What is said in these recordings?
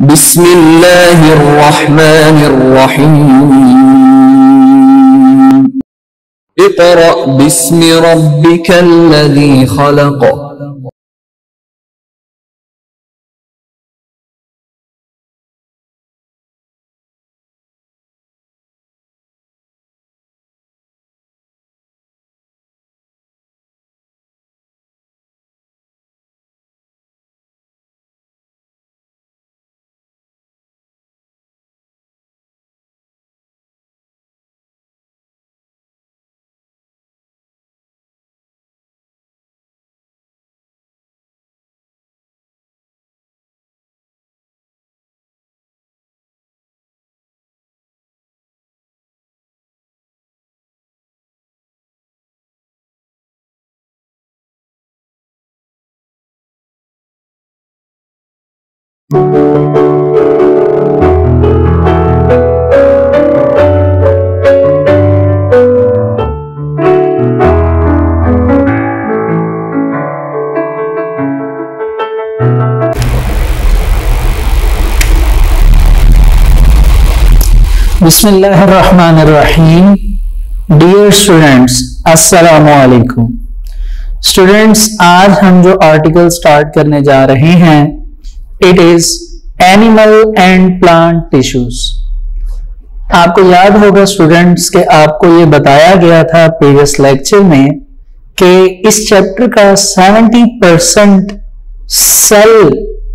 बिस्मिल्लाहिर्रहमानिर्रहीम। इक़रा बिस्मि रब्बिकल्लज़ी खलक़। बिस्मिल्लाहिर्रहमानिर्रहीम। Dear students, अस्सलामु अलैकुम। स्टूडेंट्स, आज हम जो आर्टिकल स्टार्ट करने जा रहे हैं, it is animal and plant tissues. आपको याद होगा स्टूडेंट्स कि आपको ये बताया गया था प्रीवियस लेक्चर में कि इस चैप्टर का 70% सेल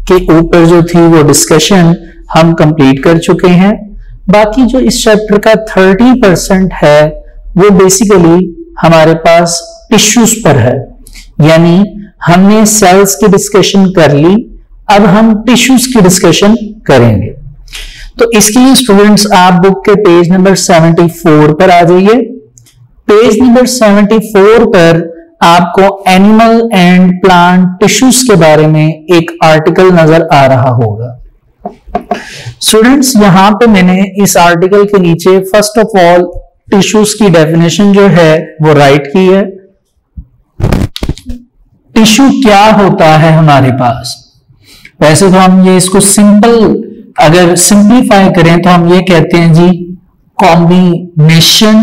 के ऊपर जो थी वो डिस्कशन हम कंप्लीट कर चुके हैं। बाकी जो इस चैप्टर का 30% है वो बेसिकली हमारे पास टिश्यूज पर है, यानी हमने सेल्स की डिस्कशन कर ली, अब हम टिश्यूज की डिस्कशन करेंगे। तो इसके लिए स्टूडेंट्स आप बुक के पेज नंबर 74 पर आ जाइए। पेज नंबर 74 पर आपको एनिमल एंड प्लांट टिश्यूज के बारे में एक आर्टिकल नजर आ रहा होगा। स्टूडेंट्स, यहां पे मैंने इस आर्टिकल के नीचे फर्स्ट ऑफ ऑल टिश्यूज की डेफिनेशन जो है वो राइट की है। टिश्यू क्या होता है हमारे पास? वैसे तो हम ये इसको सिंपल अगर सिंप्लीफाई करें तो हम ये कहते हैं जी, कॉम्बिनेशन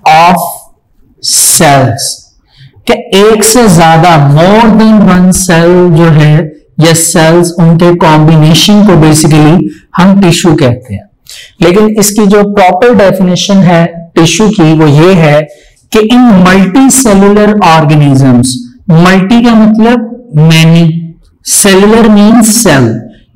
ऑफ सेल्स। क्या एक से ज्यादा मोर देन वन सेल जो है या सेल्स, उनके कॉम्बिनेशन को बेसिकली हम टिश्यू कहते हैं। लेकिन इसकी जो प्रॉपर डेफिनेशन है टिश्यू की वो ये है कि इन मल्टी सेलुलर ऑर्गेनिजम्स, मल्टी का मतलब मैनी, सेलुलर मीन्स सेल,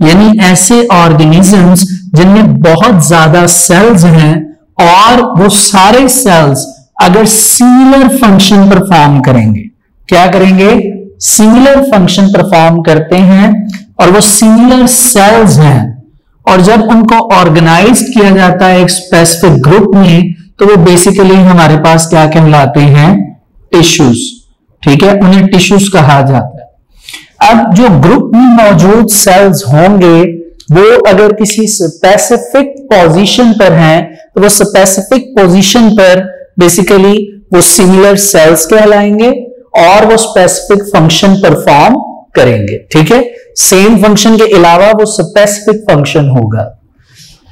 यानी ऐसे ऑर्गेनिजम्स जिनमें बहुत ज्यादा सेल्स हैं और वो सारे सेल्स अगर सिमिलर फंक्शन परफॉर्म करेंगे, क्या करेंगे? सिमिलर फंक्शन परफॉर्म करते हैं और वो सिमिलर सेल्स हैं, और जब उनको ऑर्गेनाइज किया जाता है एक स्पेसिफिक ग्रुप में तो वो बेसिकली हमारे पास क्या कहलाते हैं? टिश्यूज। ठीक है, उन्हें टिश्यूज कहा जाता है। अब जो ग्रुप में मौजूद सेल्स होंगे वो अगर किसी स्पेसिफिक पोजीशन पर हैं तो वो स्पेसिफिक पोजीशन पर बेसिकली वो सिमिलर सेल्स कहलाएंगे और वो स्पेसिफिक फंक्शन परफॉर्म करेंगे। ठीक है, सेम फंक्शन के अलावा वो स्पेसिफिक फंक्शन होगा।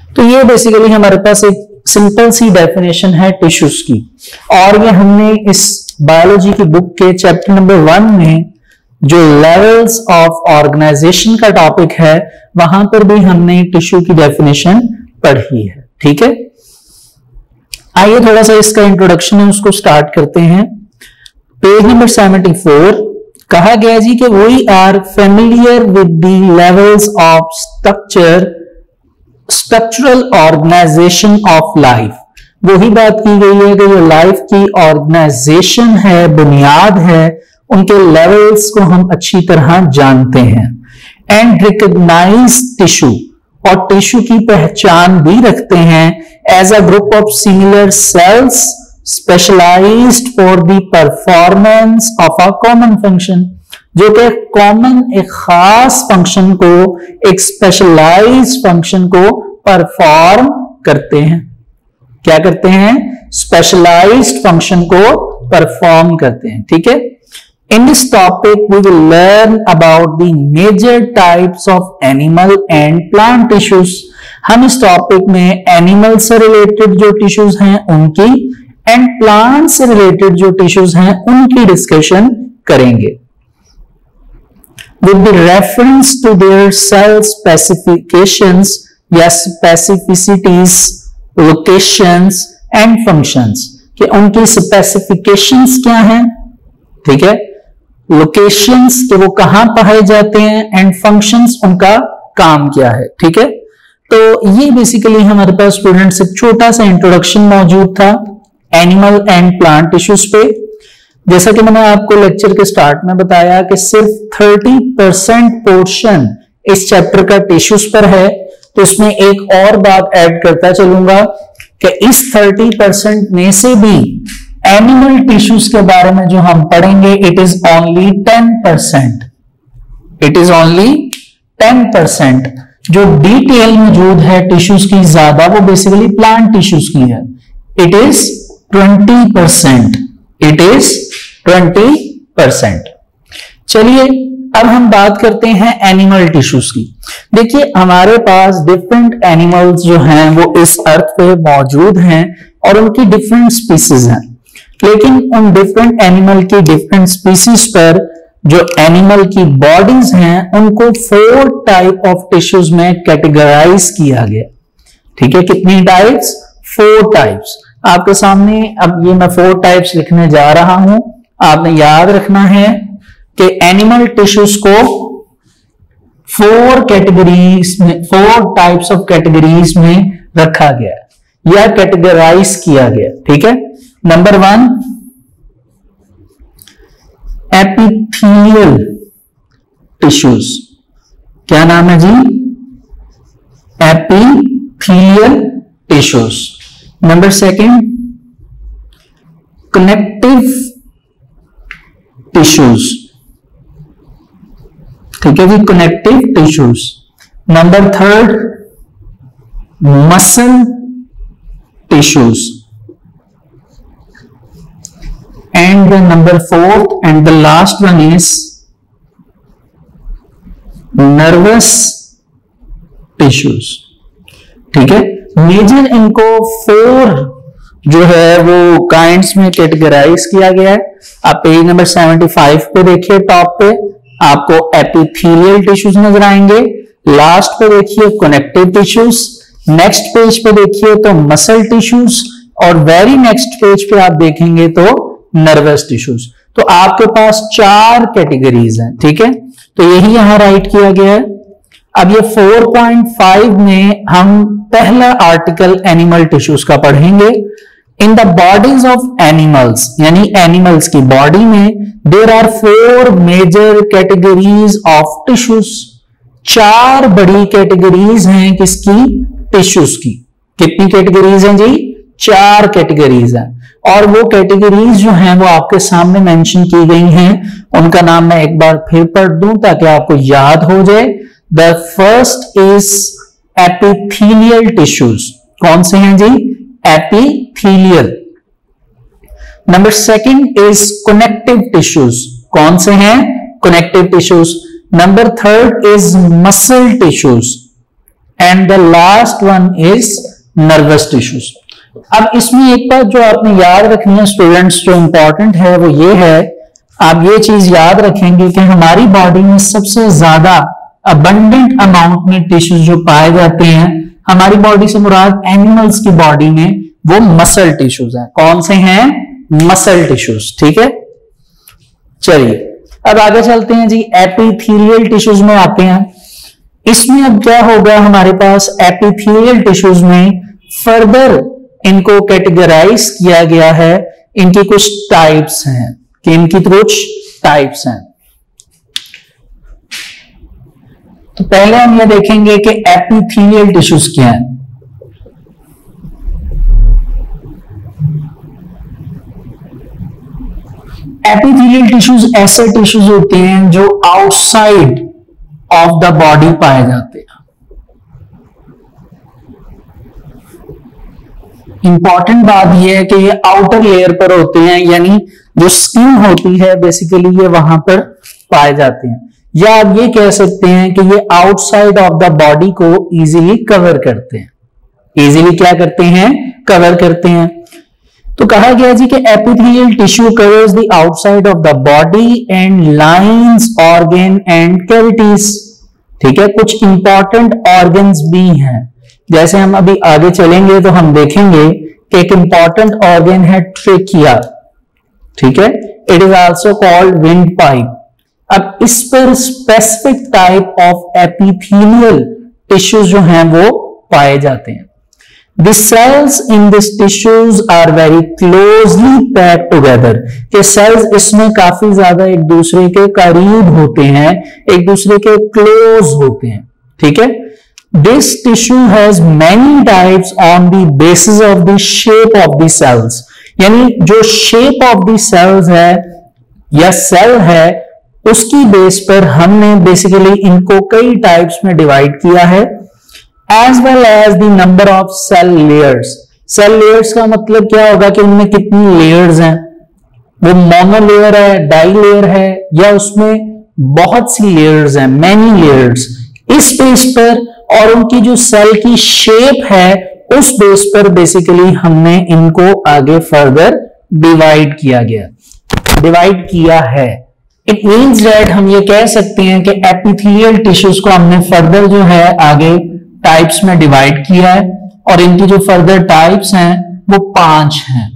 तो ये बेसिकली हमारे पास एक सिंपल सी डेफिनेशन है टिश्यूज की, और ये हमने इस बायोलॉजी की बुक के चैप्टर नंबर 1 में जो लेवल्स ऑफ ऑर्गेनाइजेशन का टॉपिक है वहां पर भी हमने टिश्यू की डेफिनेशन पढ़ी है। ठीक है, आइए थोड़ा सा इसका इंट्रोडक्शन है उसको स्टार्ट करते हैं। पेज नंबर 74 कहा गया जी कि we are familiar with the levels of structural organisation of life. वही बात की गई है कि जो लाइफ की ऑर्गेनाइजेशन है, बुनियाद है, उनके लेवल्स को हम अच्छी तरह जानते हैं। एंड रिकॉग्नाइज टिश्यू, और टिश्यू की पहचान भी रखते हैं as a group of similar cells specialised for the performance of a common function, जो कि कॉमन एक खास फंक्शन को, एक स्पेशलाइज्ड फंक्शन को परफॉर्म करते हैं। क्या करते हैं? स्पेशलाइज्ड फंक्शन को परफॉर्म करते हैं। ठीक है, In this topic, we will learn about the major types of animal and plant tissues. हम इस टॉपिक में एनिमल से रिलेटेड जो टिश्यूज हैं उनकी एंड प्लांट से रिलेटेड जो टिश्यूज हैं उनकी डिस्कशन करेंगे with the reference to their cell specifications या specificities, locations and functions, कि उनकी स्पेसिफिकेशंस क्या हैं, ठीक है, लोकेशंस कि वो कहां पाए जाते हैं एंड फंक्शंस उनका काम क्या है, ठीक है। तो ये बेसिकली हमारे पास स्टूडेंट्स एक छोटा सा इंट्रोडक्शन मौजूद था एनिमल एंड प्लांट टिश्यूज पे। जैसा कि मैंने आपको लेक्चर के स्टार्ट में बताया कि सिर्फ 30% पोर्शन इस चैप्टर का टिश्यूज पर है, तो इसमें एक और बात ऐड करता चलूंगा कि इस 30% में से भी एनिमल टिश्यूज के बारे में जो हम पढ़ेंगे it is only 10%। It is only 10%। जो डिटेल मौजूद है टिश्यूज की ज्यादा वो बेसिकली प्लांट टिश्यूज की है। It is 20%। It is 20%। चलिए अब हम बात करते हैं एनिमल टिश्यूज की। देखिए हमारे पास डिफरेंट एनिमल्स जो हैं वो इस अर्थ पे मौजूद हैं और उनकी डिफरेंट स्पीसीज हैं, लेकिन उन डिफरेंट एनिमल की डिफरेंट स्पीसीज पर जो एनिमल की बॉडीज हैं उनको 4 टाइप ऑफ टिश्यूज में कैटेगराइज किया गया, ठीक है। कितनी टाइप्स? 4 टाइप्स। आपके सामने अब ये मैं 4 टाइप्स लिखने जा रहा हूं। आपने याद रखना है कि एनिमल टिश्यूज को 4 कैटेगरीज में, 4 टाइप्स ऑफ कैटेगरीज में रखा गया या कैटेगराइज किया गया, ठीक है। Number 1 epithelial tissues. क्या नाम है जी? Epithelial tissues. Number 2 connective tissues, ठीक है जी, connective tissues. Number 3 muscle tissues and the number 4th and the last one is nervous tissues, ठीक है। मेजर इनको 4 जो है वो काइंड्स में कैटेगराइज किया गया है। आप पेज नंबर 75 पे देखिए, टॉप पे आपको एपिथेलियल टिश्यूज नजर आएंगे, लास्ट पे देखिए कनेक्टिव टिश्यूज, नेक्स्ट पेज पे देखिए तो मसल टिश्यूज और वेरी नेक्स्ट पेज पे आप देखेंगे तो नर्वस टिश्यूज। तो आपके पास 4 कैटेगरीज हैं, ठीक है। तो यही यहां राइट किया गया है। अब ये 4.5 में हम पहला आर्टिकल एनिमल टिश्यूज का पढ़ेंगे। In the bodies of animals, यानी एनिमल्स की बॉडी में there are 4 major categories of tissues. 4 बड़ी कैटेगरीज हैं किसकी? टिश्यूज की। कितनी कैटेगरीज हैं जी? 4 कैटेगरीज हैं और वो कैटेगरीज जो हैं वो आपके सामने मेंशन की गई हैं। उनका नाम मैं एक बार फिर पढ़ दूं ताकि आपको याद हो जाए। The first is epithelial tissues. कौन से हैं जी? Epithelial. Number 2 is connective tissues. कौन से हैं? Connective tissues. Number 3 is muscle tissues and the last one is nervous tissues. अब इसमें एक बात जो आपने याद रखनी है स्टूडेंट्स, जो इंपॉर्टेंट है वो ये है, आप ये चीज याद रखेंगे कि हमारी बॉडी में सबसे ज्यादा अबंडेंट अमाउंट में टिश्यूज जो पाए जाते हैं हमारी बॉडी से मुराद एनिमल्स की बॉडी में वो मसल टिश्यूज हैं। कौन से हैं? मसल टिश्यूज, ठीक है। चलिए अब आगे चलते हैं जी, एपिथेलियल टिश्यूज में आते हैं। इसमें अब क्या होगा, हमारे पास एपिथेलियल टिश्यूज में फर्दर इनको कैटेगराइज किया गया है। इनकी कुछ टाइप्स हैं कि इनकी कुछ टाइप्स हैं। तो पहले हम ये देखेंगे कि एपिथेलियल टिश्यूज क्या है। एपिथेलियल टिश्यूज ऐसे टिश्यूज होते हैं जो आउटसाइड ऑफ द बॉडी पाए जाते हैं। इंपॉर्टेंट बात यह है कि ये आउटर लेयर पर होते हैं, यानी जो स्किन होती है बेसिकली ये वहां पर पाए जाते हैं, या आप ये कह सकते हैं कि ये आउटसाइड ऑफ द बॉडी को इजीली कवर करते हैं। इजीली क्या करते हैं? कवर करते हैं। तो कहा गया जी कि epithelial tissue covers the outside of the body and lines organ and cavities. ठीक है, कुछ इंपॉर्टेंट ऑर्गन्स भी हैं। जैसे हम अभी आगे चलेंगे तो हम देखेंगे कि एक इंपॉर्टेंट ऑर्गन है ट्रेकिया। ठीक है, it is also called wind pipe. अब इस पर specific type of epithelial tissues जो हैं वो पाए जाते हैं। The cells in this tissues are very closely packed together। के cells इसमें काफी ज्यादा एक दूसरे के करीब होते हैं, एक दूसरे के क्लोज होते हैं। ठीक है, this tissue has many types on the basis of the shape of the cells। यानी जो shape of the cells है या cell है उसकी बेस पर हमने बेसिकली इनको कई टाइप्स में डिवाइड किया है, as well as the number of cell layers। Cell layers का मतलब क्या होगा कि उनमें कितनी लेयर्स हैं, वो मोनोलेयर है, डाई लेयर है, या उसमें बहुत सी लेयर्स हैं, मैनी लेयर्स। इस बेस पर और उनकी जो सेल की शेप है उस बेस पर बेसिकली हमने इनको आगे फर्दर डिवाइड किया है। इट मीन्स दैट हम ये कह सकते हैं कि एपिथेलियल टिश्यूज को हमने फर्दर जो है आगे टाइप्स में डिवाइड किया है, और इनकी जो फर्दर टाइप्स हैं वो 5 हैं।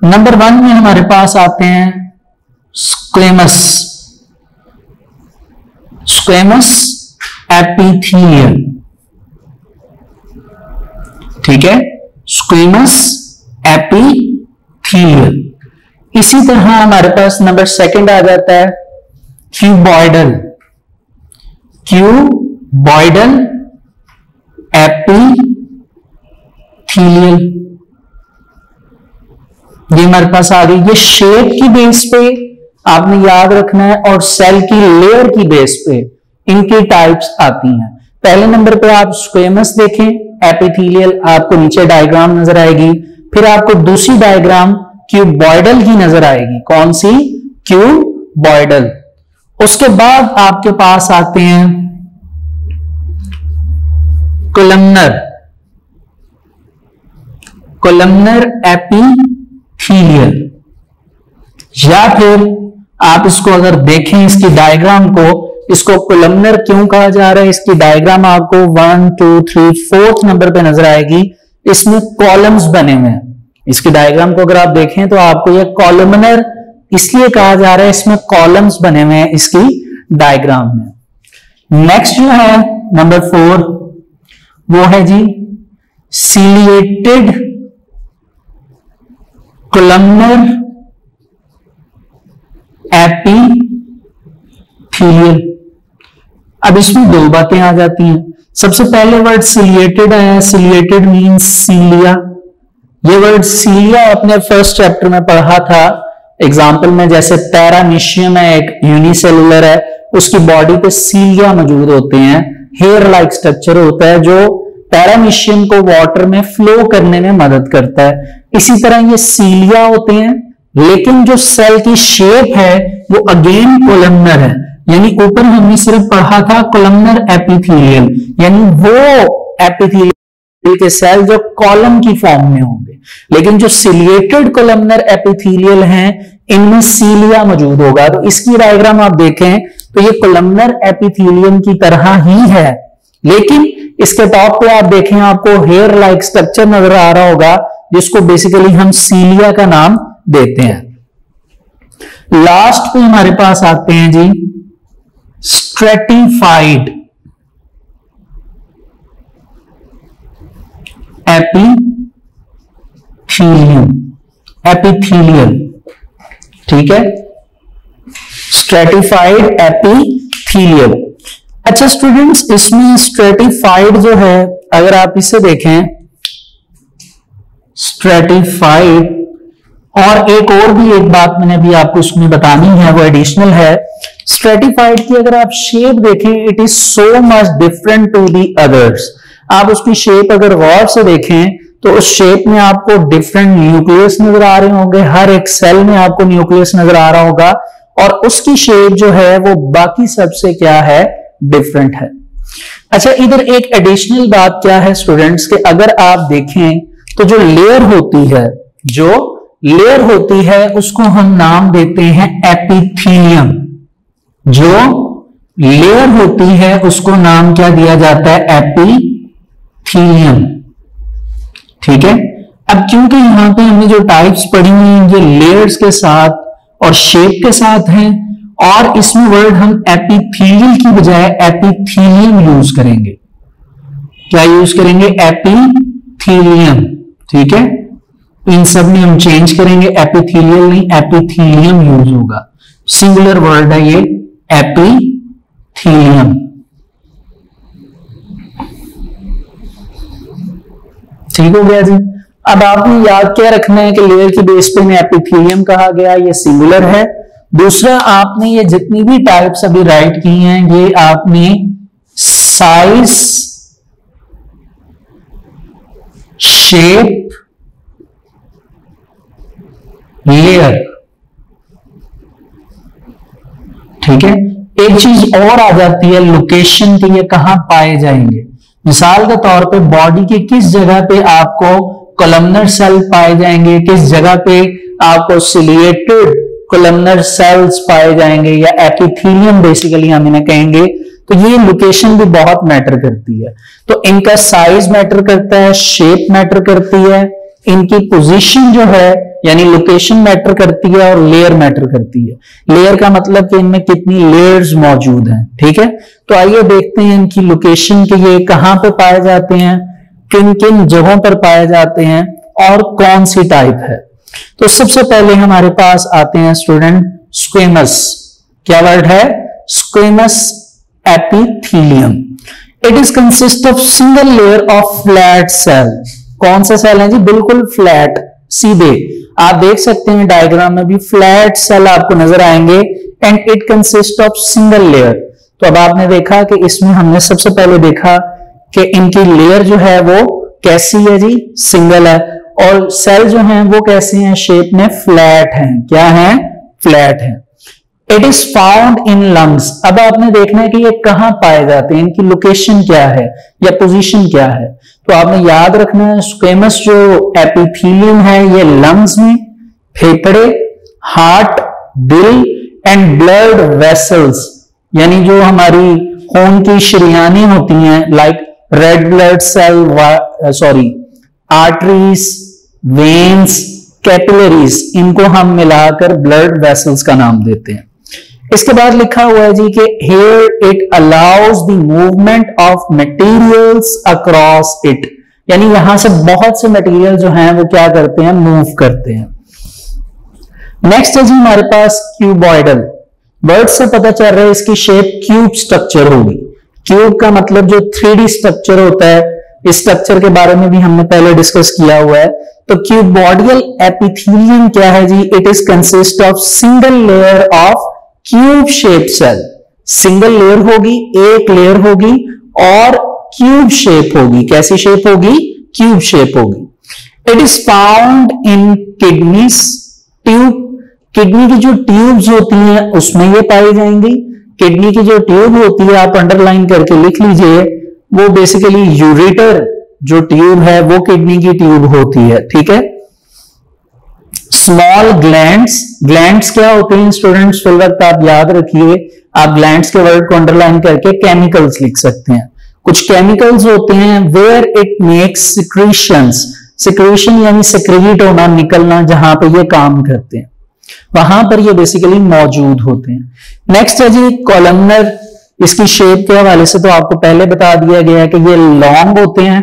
नंबर 1 में हमारे पास आते हैं स्क्वेमस एपिथेलियल। ठीक है, स्क्वेमस एपिथेलियल। इसी तरह हमारे पास नंबर 2 आ जाता है क्यूबॉइडल एपिथेलियल। ये हमारे पास आ गई। ये शेप की बेस पे आपने याद रखना है और सेल की लेयर की बेस पे इनकी टाइप्स आती हैं। पहले नंबर पे आप स्क्वेमस देखें, एपिथेलियल आपको नीचे डायग्राम नजर आएगी, फिर आपको दूसरी डायग्राम क्यूबॉइडल की नजर आएगी। कौन सी? क्यूबॉइडल। उसके बाद आपके पास आते हैं कोलमनर एपिथेलियल, या फिर आप इसको अगर देखें इसकी डायग्राम को, इसको कोलमनर क्यों कहा जा रहा है, इसकी डायग्राम आपको 1 2 3 4th नंबर पे नजर आएगी। इसमें कॉलम्स बने हुए हैं। इसकी डायग्राम को अगर आप देखें तो आपको यह कॉलमनर इसलिए कहा जा रहा है, इसमें कॉलम्स बने हुए हैं इसकी डायग्राम में। नेक्स्ट जो है नंबर 4 वो है जी सिलिएटेड कोलमनर एपिथेलियल। अब इसमें 2 बातें आ जाती हैं। सबसे पहले वर्ड सिलिएटेड आया, सिलिएटेड मींस सीलिया। ये वर्ड सीलिया अपने फर्स्ट चैप्टर में पढ़ा था एग्जाम्पल में, जैसे पैरामीशियम है एक यूनिसेलुलर है, उसकी बॉडी पे सीलिया मौजूद होते हैं, हेयर लाइक स्ट्रक्चर होता है जो पैरामीशियम को वाटर में फ्लो करने में मदद करता है। इसी तरह ये सीलिया होते हैं, लेकिन जो सेल की शेप है वो अगेन कोलमनर है। यानी ऊपर हमने सिर्फ पढ़ा था कोलमनर एपिथेलियल, यानी वो एपिथेलियल के सेल जो कॉलम की फॉर्म में होंगे, लेकिन जो सिलिएटेड कोलमनर एपिथेलियल हैं इनमें सीलिया मौजूद होगा। तो इसकी डायग्राम आप देखें तो ये कोलमनर एपिथेलियम की तरह ही है, लेकिन इसके टॉप पे आप देखें आपको हेयर लाइक स्ट्रक्चर नजर आ रहा होगा, जिसको बेसिकली हम सीलिया का नाम देते हैं। लास्ट पे हमारे पास आते हैं जी स्ट्रेटिफाइड एपिथेलियल। ठीक है, स्ट्रेटिफाइड एपिथेलियल। अच्छा स्टूडेंट्स, इसमें स्ट्रेटिफाइड जो है अगर आप इसे देखें स्ट्रेटिफाइड, और एक बात मैंने भी आपको इसमें बतानी है, वो एडिशनल है। स्ट्रेटिफाइड की अगर आप शेप देखें, it is so much different to the others. आप उसकी शेप अगर गौर से देखें तो उस शेप में आपको डिफरेंट न्यूक्लियस नजर आ रहे होंगे, हर एक सेल में आपको न्यूक्लियस नजर आ रहा होगा और उसकी शेप जो है वो बाकी सबसे क्या है, डिफरेंट है। अच्छा, इधर एक एडिशनल बात क्या है स्टूडेंट्स के, अगर आप देखें तो जो लेयर होती है उसको हम नाम देते हैं एपिथेलियम। जो लेयर होती है उसको नाम क्या दिया जाता है, एपिथेलियम। ठीक है, अब क्योंकि यहां पे हमने जो टाइप्स पढ़ी हुई हैं ये लेयर्स के साथ और शेप के साथ हैं, और इसमें वर्ड हम एपिथेलियल की बजाय एपिथेलियम यूज करेंगे। क्या यूज करेंगे, एपिथेलियम। ठीक है, इन सब में हम चेंज करेंगे, एपिथेलियल नहीं एपिथेलियम यूज होगा। सिंगुलर वर्ड है ये एपिथेलियम। ठीक हो गया जी। अब आपने याद क्या रखना है कि लेयर की बेस पे एपिथेलियम कहा गया, ये सिंगुलर है। दूसरा, आपने ये जितनी भी टाइप्स अभी राइट की हैं ये आपने साइज, शेप, लेयर, ठीक है। एक चीज और आ जाती है लोकेशन की, ये कहां पाए जाएंगे। मिसाल के तौर पे बॉडी की किस जगह पे आपको कोलमनर सेल पाए जाएंगे, किस जगह पे आपको सिलिएटेड कोलमनर सेल्स पाए जाएंगे, या एपिथेलियम बेसिकली हम इन्हें कहेंगे। तो ये लोकेशन भी बहुत मैटर करती है। तो इनका साइज मैटर करता है, शेप मैटर करती है, इनकी पोजीशन जो है यानी लोकेशन मैटर करती है, और लेयर मैटर करती है। लेयर का मतलब कि इनमें कितनी लेयर्स मौजूद हैं। ठीक है, तो आइए देखते हैं इनकी लोकेशन के ये कहां पे पाए जाते हैं, किन किन जगहों पर पाए जाते हैं और कौन सी टाइप है। तो सबसे पहले हमारे पास आते हैं स्टूडेंट स्क्वेमस। क्या वर्ड है, squamous epithelium. It is consist of single layer of flat cell. कौन सा सेल है जी, बिल्कुल फ्लैट, सीधे। आप देख सकते हैं डायग्राम में भी फ्लैट सेल आपको नजर आएंगे, and it consist of single layer. तो अब आपने देखा कि इसमें हमने सबसे पहले देखा कि इनकी लेयर जो है वो कैसी है जी, सिंगल है, और सेल जो हैं वो कैसे हैं, शेप में फ्लैट हैं। क्या है, फ्लैट है। It is found in lungs. अब आपने देखना है कि ये कहां पाए जाते हैं, इनकी लोकेशन क्या है या पोजीशन क्या है। तो आपने याद रखना है स्क्वेमस जो एपिथेलियम है ये लंग्स में, फेफड़े, हार्ट, दिल एंड ब्लड वेसल्स, यानी जो हमारी खून की शरियानी होती हैं, like red blood cell, arteries, veins, capillaries, इनको हम मिलाकर ब्लड वेसल्स का नाम देते हैं। इसके बाद लिखा हुआ है जी कि here it allows the movement of materials across it, यानी यहां से बहुत से मटेरियल जो हैं वो क्या करते हैं, मूव करते हैं। नेक्स्ट है जी हमारे पास क्यूबॉइडल। वर्ड से पता चल रहा है इसकी शेप क्यूब स्ट्रक्चर होगी। क्यूब का मतलब जो 3D स्ट्रक्चर होता है, इस स्ट्रक्चर के बारे में भी हमने पहले डिस्कस किया हुआ है। तो क्यूबॉइडल एपिथेलियम क्या है जी, it is consist of single layer of cube shape cell. Single layer होगी, एक लेयर होगी और क्यूब शेप होगी। कैसी शेप होगी, क्यूब शेप होगी। It is found in kidneys tube. Kidney की जो ट्यूब्स होती हैं उसमें ये पाई जाएंगी। किडनी की जो ट्यूब होती है, आप अंडरलाइन करके लिख लीजिए, वो बेसिकली यूरेटर जो ट्यूब है वो किडनी की ट्यूब होती है। ठीक है। Small glands. ग्लैंड्स क्या होते हैं स्टूडेंट्स, फिल वक्त आप याद रखिए, आप ग्लैंड्स के वर्ड को अंडरलाइन करके केमिकल्स लिख सकते हैं। कुछ केमिकल्स होते हैं where it makes secretions. Secretion यानी सिक्रीट होना, निकलना, जहां पे ये काम करते हैं वहां पर ये बेसिकली मौजूद होते हैं। नेक्स्ट है जी कॉलमनर। इसकी शेप के हवाले से तो आपको पहले बता दिया गया है कि ये लॉन्ग होते हैं।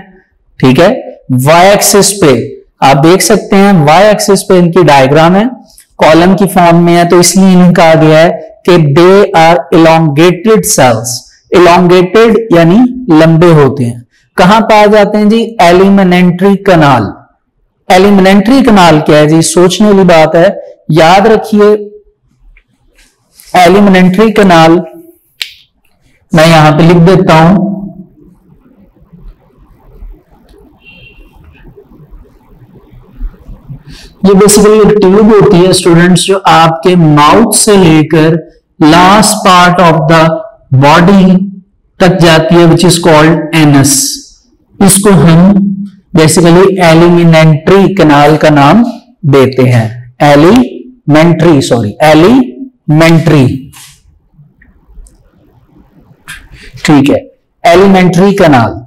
ठीक है, वाई एक्सिस पे आप देख सकते हैं, वाई एक्सिस पे इनकी डायग्राम है, कॉलम की फॉर्म में है, तो इसलिए इन्हें कहा गया है कि they are elongated cells. Elongated यानी लंबे होते हैं। कहां पाए जाते हैं जी, एलिमेंट्री कनाल। एलिमेंट्री कनाल क्या है जी, सोचने वाली बात है। याद रखिए एलिमेंट्री कनाल, मैं यहां पे लिख देता हूं, ये बेसिकली एक ट्यूब होती है स्टूडेंट्स, जो आपके माउथ से लेकर last part of the body तक जाती है, विच इज कॉल्ड एनस। इसको हम बेसिकली एलिमेंट्री कैनाल का नाम देते हैं। एलिमेंट्री ठीक है, एलिमेंट्री कैनाल।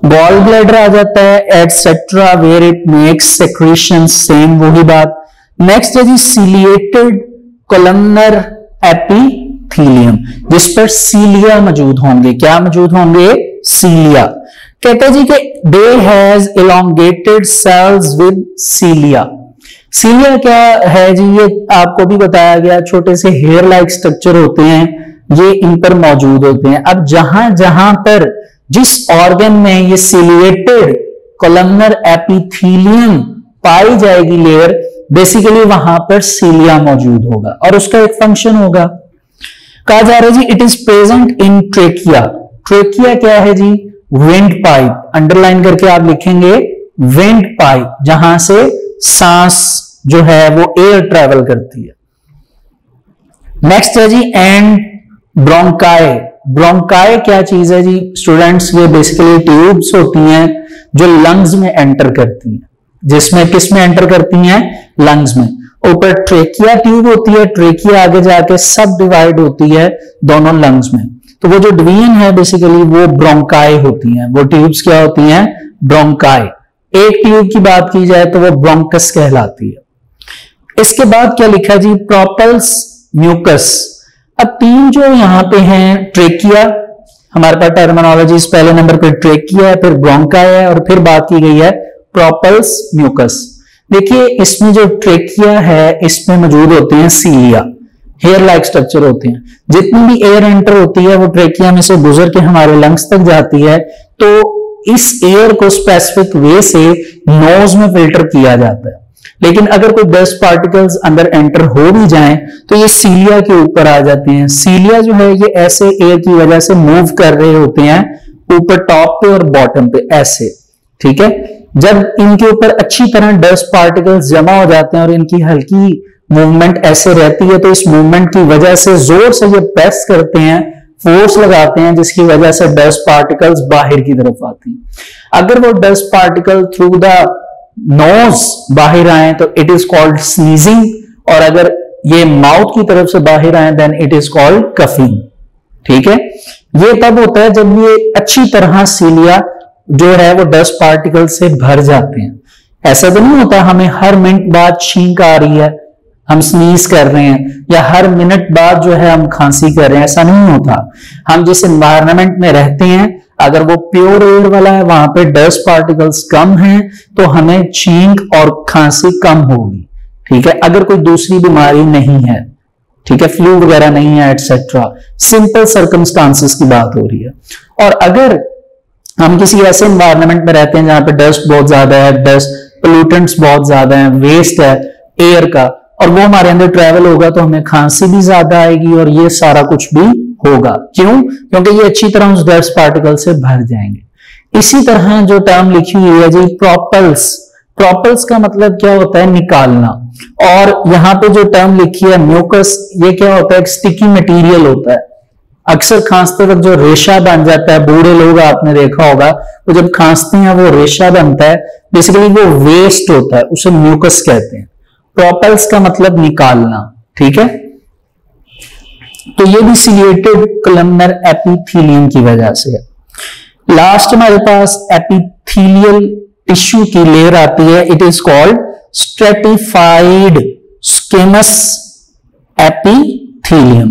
गॉल ब्लैडर आ जाता है etcetera, where it makes secretion, same वही बात। नेक्स्ट है जी सिलिएटेड कोलमनर एपिथेलियम, जिस पर सीलिया मौजूद होंगे। क्या मौजूद होंगे? सीलिया। कहते हैं जी कि they has elongated cells with cilia. Cilia क्या है जी? ये आपको भी बताया गया, छोटे से हेयर लाइक स्ट्रक्चर होते हैं, ये इन पर मौजूद होते हैं। अब जहां जहां पर जिस ऑर्गन में ये सिलिएटेड कोलमनर एपिथेलियम पाई जाएगी लेयर, बेसिकली वहां पर सीलिया मौजूद होगा और उसका एक फंक्शन होगा। कहा जा रहा है जी it is present in trachea. Trachea क्या है जी? Wind pipe. अंडरलाइन करके आप लिखेंगे विंड पाइप, जहां से सांस जो है वो एयर ट्रेवल करती है। नेक्स्ट है जी एंड ब्रोंकाई। ब्रोंकाई क्या चीज है जी स्टूडेंट्स? ये बेसिकली ट्यूब्स होती हैं जो लंग्स में एंटर करती हैं। जिसमें किस में एंटर करती हैं? लंग्स में। ऊपर ट्रेकिया ट्यूब होती है, ट्रेकिया आगे जाके सब डिवाइड होती है दोनों लंग्स में। तो वो जो डिवीजन है बेसिकली वो ब्रोंकाई होती हैं। वो ट्यूब्स क्या होती हैं? ब्रोंकाई। एक ट्यूब की बात की जाए तो वो ब्रोंकस कहलाती है। इसके बाद क्या लिखा जी? प्रोपल्स म्यूकस। अब तीन जो यहां पे हैं, ट्रेकिया, हमारे पास टर्मिनोलॉजीज पहले नंबर पे ट्रेकिया है, फिर ब्रोंकाई है और फिर बात की गई है प्रोपल्स म्यूकस। देखिए इसमें जो ट्रेकिया है इसमें मौजूद होते हैं सीलिया, हेयर लाइक स्ट्रक्चर होते हैं। जितनी भी एयर एंटर होती है वो ट्रेकिया में से गुजर के हमारे लंग्स तक जाती है, तो इस एयर को स्पेसिफिक वे से नोज में फिल्टर किया जाता है। लेकिन अगर कोई डस्ट पार्टिकल्स अंदर एंटर हो भी जाएं तो ये सीलिया के ऊपर आ जाते हैं। सीलिया जो है ये ऐसे एयर की वजह से मूव कर रहे होते हैं ऊपर टॉप पे और बॉटम पे ऐसे, ठीक है। जब इनके ऊपर अच्छी तरह डस्ट पार्टिकल्स जमा हो जाते हैं और इनकी हल्की मूवमेंट ऐसे रहती है, तो इस मूवमेंट की वजह से जोर से ये प्रेस करते हैं, फोर्स लगाते हैं, जिसकी वजह से डस्ट पार्टिकल्स बाहर की तरफ आती हैं। अगर वो dust particle through the nose बाहर आए तो इट इज कॉल्ड स्नीजिंग, और अगर ये माउथ की तरफ से बाहर आए then it is called coughing, ठीक है। ये तब होता है जब ये अच्छी तरह सीलिया जो है वो डस्ट पार्टिकल से भर जाते हैं। ऐसा तो नहीं होता हमें हर मिनट बाद छींक आ रही है, हम स्नीज कर रहे हैं, या हर मिनट बाद जो है हम खांसी कर रहे हैं, ऐसा नहीं होता। हम जिस एनवायरनमेंट में रहते हैं अगर वो प्योर एयर वाला है, वहां पे डस्ट पार्टिकल्स कम हैं, तो हमें छींक और खांसी कम होगी, ठीक है। अगर कोई दूसरी बीमारी नहीं है, ठीक है, फ्लू वगैरह नहीं है एटसेट्रा, सिंपल सर्कमस्टांसेस की बात हो रही है। और अगर हम किसी ऐसे एनवायरनमेंट में रहते हैं जहां पे डस्ट बहुत ज्यादा है, डस्ट पोल्यूटेंट्स बहुत ज्यादा है, वेस्ट है एयर का, और वो हमारे अंदर ट्रेवल होगा, तो हमें खांसी भी ज्यादा आएगी और ये सारा कुछ भी होगा। क्यों? क्योंकि ये अच्छी तरह उस डस्ट पार्टिकल से भर जाएंगे। इसी तरह जो टर्म लिखी हुई है जी प्रोपल्स, प्रोपल्स का मतलब क्या होता है? निकालना। और यहां पे जो टर्म लिखी है म्यूकस, ये क्या होता है? एक स्टिकी मटेरियल होता है। अक्सर खांसते वक्त जो रेशा बन जाता है, बूढ़े लोग आपने देखा होगा, वो जब खांसते हैं वो रेशा बनता है, बेसिकली वो वेस्ट होता है, उसे म्यूकस कहते हैं। प्रोपल्स का मतलब निकालना, ठीक है। तो ये भी सिलिएटेड कोलमनर एपिथेलियम की वजह से है। लास्ट हमारे पास एपिथेलियल टिश्यू की लेयर आती है, it is called stratified squamous epithelium.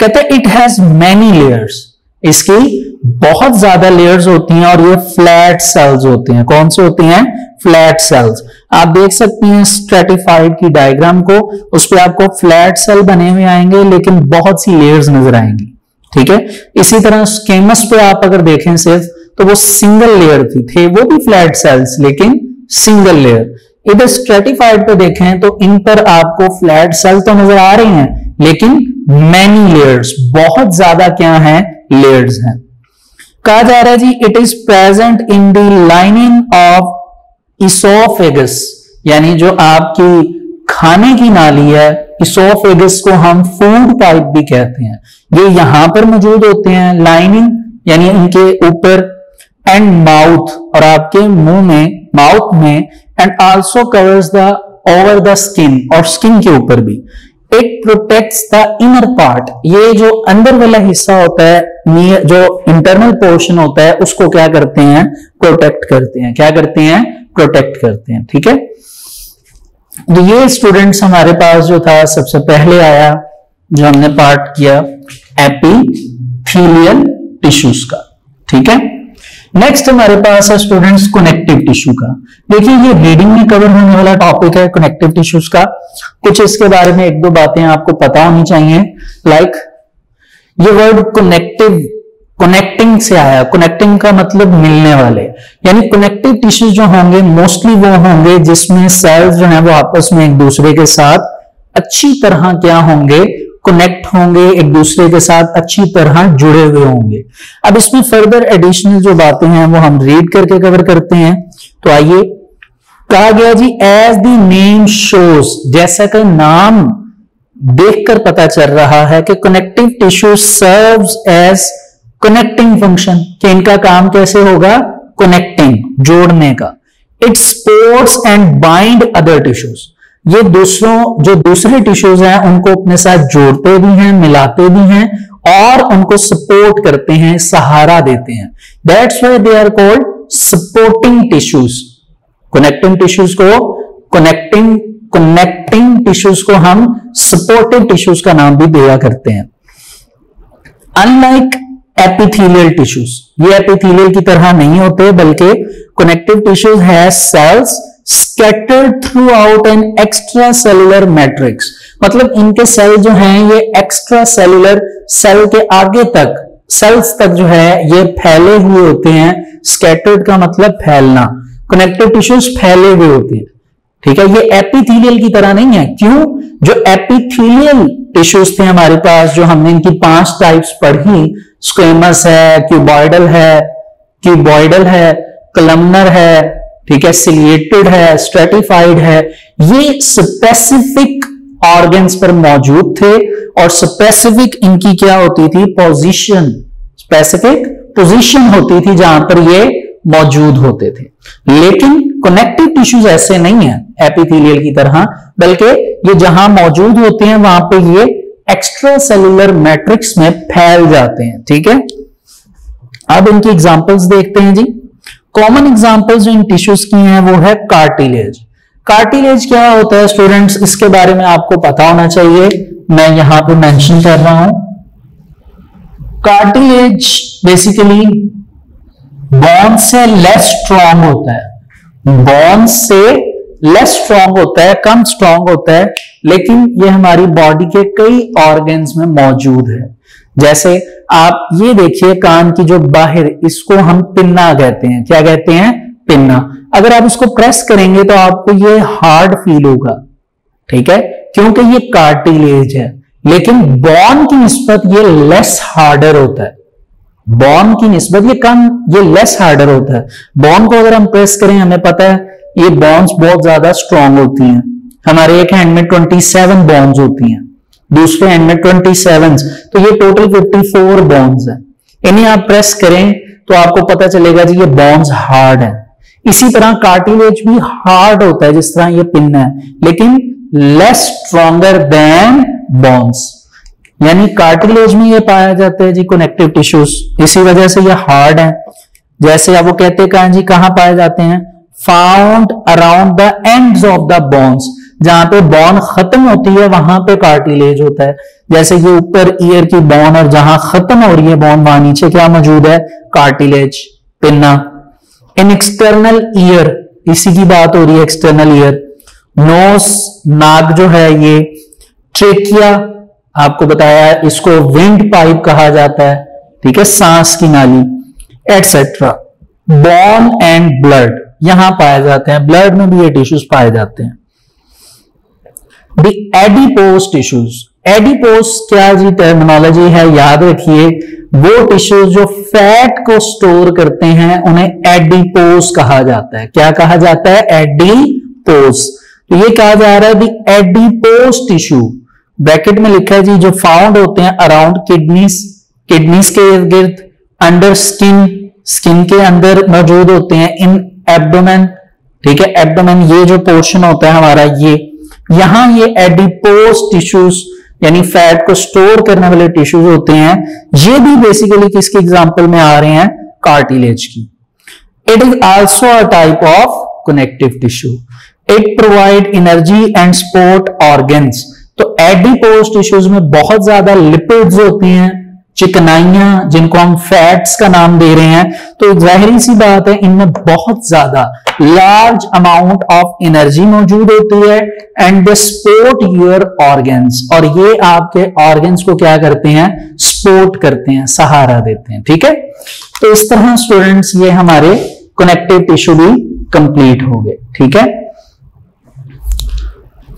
कहते हैं इट हैज मैनी लेयर्स, इसकी बहुत ज्यादा लेयर्स होती हैं, और ये फ्लैट सेल्स होते हैं। कौन से होते हैं? Flat sales. आप देख सकते हैं स्ट्रेटिफाइड की डायग्राम को, उस पर आपको फ्लैट सेल बने हुए आएंगे, लेकिन बहुत सी लेयर्स नजर आएंगी, ठीक है। इसी तरह स्क्वेमस पे आप अगर देखें सिर्फ, तो वो सिंगल लेयर थे वो भी फ्लैट सेल्स, लेकिन सिंगल लेयर। इधर स्ट्रेटिफाइड पे देखें तो इन पर आपको फ्लैट सेल तो नजर आ रहे हैं, लेकिन मैनी लेयर्स, बहुत ज्यादा क्या है? लेयर्स हैं। कहा जा रहा है जी it is present in the lining of oesophagus. यानी जो आपकी खाने की नाली है, इसोफेगस को हम फूड पाइप भी कहते हैं, ये यहां पर मौजूद होते हैं, लाइनिंग यानी इनके ऊपर, एंड माउथ और आपके मुंह में, माउथ में, and also covers the over the skin और स्किन के ऊपर भी। It protects the inner part, ये जो अंदर वाला हिस्सा होता है, जो इंटरनल पोर्शन होता है, उसको क्या करते हैं, प्रोटेक्ट करते हैं। क्या करते हैं, प्रोटेक्ट करते हैं। ठीक है, तो ये स्टूडेंट्स हमारे पास जो था सबसे पहले आया, जो हमने पार्ट किया एपिथेलियल टिश्यूज का। ठीक है, नेक्स्ट हमारे पास है स्टूडेंट्स कनेक्टिव टिश्यू का। देखिए ये रीडिंग में कवर होने वाला टॉपिक है कनेक्टिव टिश्यूज का। कुछ इसके बारे में एक दो बातें आपको पता होनी चाहिए, लाइक ये वर्ड कनेक्टिव, कनेक्टिंग से आया। कनेक्टिंग का मतलब मिलने वाले, यानी कनेक्टिव टिश्यूज जो होंगे मोस्टली वो होंगे जिसमें सेल्स जो है वो आपस में एक दूसरे के साथ अच्छी तरह क्या होंगे, कनेक्ट होंगे, एक दूसरे के साथ अच्छी तरह जुड़े हुए होंगे। अब इसमें फर्दर एडिशनल जो बातें हैं वो हम रीड करके कवर करते हैं। तो आइए, कहा गया जी एज द नेम शोज, जैसा कि नाम देखकर पता चल रहा है कि connective tissue serves as connecting function, कि इनका काम कैसे होगा, कनेक्टिंग, जोड़ने का। It supports and bind other tissues, ये दूसरों, जो दूसरे टिश्यूज हैं उनको अपने साथ जोड़ते भी हैं, मिलाते भी हैं और उनको सपोर्ट करते हैं, सहारा देते हैं। That's why they are called supporting tissues. Connecting tissues को कनेक्टिंग टिश्यूज को हम सपोर्टिव टिश्यूज का नाम भी दिया करते हैं। अनलाइक एपिथेलियल टिश्यूज, ये एपिथेलियल की तरह नहीं होते, बल्कि connective tissues have cells scattered throughout an extracellular matrix, मतलब इनके सेल जो हैं ये एक्स्ट्रा सेलुलर, सेल के आगे तक, सेल्स तक जो है ये फैले हुए होते हैं। स्कैटर्ड का मतलब फैलना, कनेक्टिव टिश्यूज फैले हुए होते हैं। ठीक है, ये एपिथेलियल की तरह नहीं है। क्यों, जो एपिथेलियल टिश्यूज थे हमारे पास, जो हमने इनकी 5 टाइप्स पढ़ी, स्क्वेमस है, क्यूबॉइडल है, कलमनर है, ठीक है, सिलिएटेड है, स्ट्रेटिफाइड है, ये स्पेसिफिक ऑर्गन्स पर मौजूद थे और स्पेसिफिक इनकी क्या होती थी, पोजीशन, स्पेसिफिक पोजीशन होती थी जहां पर ये मौजूद होते थे। लेकिन कनेक्टिव टिश्यूज ऐसे नहीं है एपिथेलियल की तरह, बल्कि ये जहां मौजूद होते हैं वहां पे ये एक्स्ट्रा सेलुलर मैट्रिक्स में फैल जाते हैं। ठीक है, अब इनकी एग्जांपल्स देखते हैं जी। कॉमन एग्जांपल्स जो इन टिश्यूज की हैं वो है कार्टिलेज। कार्टिलेज क्या होता है स्टूडेंट्स, इसके बारे में आपको पता होना चाहिए, मैं यहां पे मेंशन कर रहा हूं। कार्टिलेज बेसिकली बोन से लेस स्ट्रांग होता है, बोन से लेस स्ट्रांग होता है, कम स्ट्रांग होता है, लेकिन ये हमारी बॉडी के कई ऑर्गन्स में मौजूद है। जैसे आप ये देखिए कान की जो बाहर, इसको हम पिन्ना कहते हैं। क्या कहते हैं, पिन्ना। अगर आप इसको प्रेस करेंगे तो आपको ये हार्ड फील होगा, ठीक है, क्योंकि ये कार्टिलेज है। लेकिन बोन की निस्बत ये लेस हार्डर होता है, बोन की निस्बत ये कम, ये लेस हार्डर होता है। बोन को अगर हम प्रेस करें, हमें पता है ये बोन्स बहुत ज्यादा स्ट्रांग होती हैं। हमारे एक हैंड में 27 बोन्स होती हैं, दूसरे हैंड में 27, तो ये टोटल 54 बोन्स है। इन्हें आप प्रेस करें तो आपको पता चलेगा जी ये बोन्स हार्ड है। इसी तरह कार्टिलेज भी हार्ड होता है जिस तरह ये पिन है, लेकिन लेस स्ट्रॉन्गर देन बोन्स, यानी कार्टिलेज में ये पाया जाता है जी कनेक्टिव टिश्यूज, इसी वजह से ये हार्ड है। जैसे अब वो कहते हैं कहां जी, कहां पाए जाते हैं, found around the ends of the bones, जहां पे बोन खत्म होती है वहां पे कार्टिलेज होता है। जैसे ये ऊपर ईयर की बोन और जहां खत्म हो रही है बोन वहां नीचे क्या मौजूद है, कार्टिलेज, पिन्ना। इन एक्सटर्नल ईयर, इसी की बात हो रही है, एक्सटर्नल ईयर। नोस, नाक जो है ये, ट्रेकिया आपको बताया है, इसको विंड पाइप कहा जाता है, ठीक है, सांस की नाली, एटसेट्रा। बोन एंड ब्लड यहां पाए जाते हैं, ब्लड में भी ये टिश्यूज पाए जाते हैं। द एडिपोज टिश्यूज, एडिपोज क्या जी टर्मिनोलॉजी है, याद रखिए, वो टिश्यूज जो फैट को स्टोर करते हैं उन्हें एडिपोज कहा जाता है। क्या कहा जाता है, एडिपोज। एडिपोज। तो ये कहा जा रहा है दी एडिपोज टिश्यू, ब्रैकेट में लिखा है जी, जो फाउंड होते हैं अराउंड किडनीज, किडनीज के इर्द गिर्द, अंडर स्किन, स्किन के अंदर मौजूद होते हैं, इन एब्डोमेन, ठीक है, एब्डोमेन ये जो पोर्शन होता है हमारा, ये यहां ये एडिपोज टिश्यूज यानी फैट को स्टोर करने वाले टिश्यूज होते हैं, ये भी बेसिकली किसके एग्जांपल में आ रहे हैं, कार्टिलेज की। It is also a type of connective tissue, it provide energy and support organs. तो एडिपोज टिश्यूज में बहुत ज्यादा लिपिड्स होती हैं, चिकनाइयां जिनको हम फैट्स का नाम दे रहे हैं, तो जाहिर सी बात है इनमें बहुत ज्यादा लार्ज अमाउंट ऑफ एनर्जी मौजूद होती है and they support your organs, और ये आपके ऑर्गन्स को क्या करते हैं, सपोर्ट करते हैं, सहारा देते हैं, ठीक है। तो इस तरह स्टूडेंट्स ये हमारे कनेक्टिव टिश्यू भी कंप्लीट हो गए, ठीक है।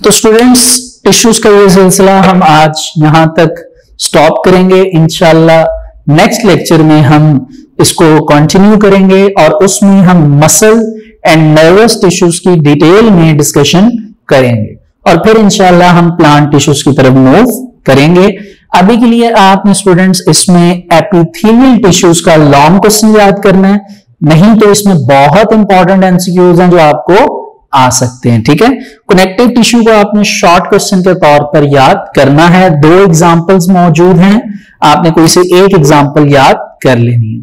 तो स्टूडेंट्स टिश्यूज का ये सिलसिला हम आज यहां तक स्टॉप करेंगे, इंशाल्लाह नेक्स्ट लेक्चर में हम इसको कंटिन्यू करेंगे और उसमें हम मसल एंड नर्वस टिश्यूज की डिटेल में डिस्कशन करेंगे और फिर इंशाल्लाह हम प्लांट टिश्यूज की तरफ मूव करेंगे। अभी के लिए आपने स्टूडेंट्स इसमें एपिथेलियल टिश्यूज का लॉन्ग क्वेश्चन याद करना है, नहीं तो इसमें बहुत इंपॉर्टेंट एमसीक्यूज हैं जो आपको आ सकते हैं, ठीक है। कनेक्टिव टिश्यू को आपने शॉर्ट क्वेश्चन के तौर पर याद करना है, 2 एग्जांपल्स मौजूद हैं, आपने कोई से एक एग्जांपल याद कर लेनी है।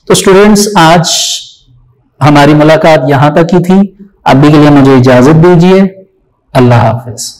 तो स्टूडेंट्स आज हमारी मुलाकात यहां तक ही थी, अभी के लिए मुझे इजाजत दीजिए, अल्लाह हाफिज।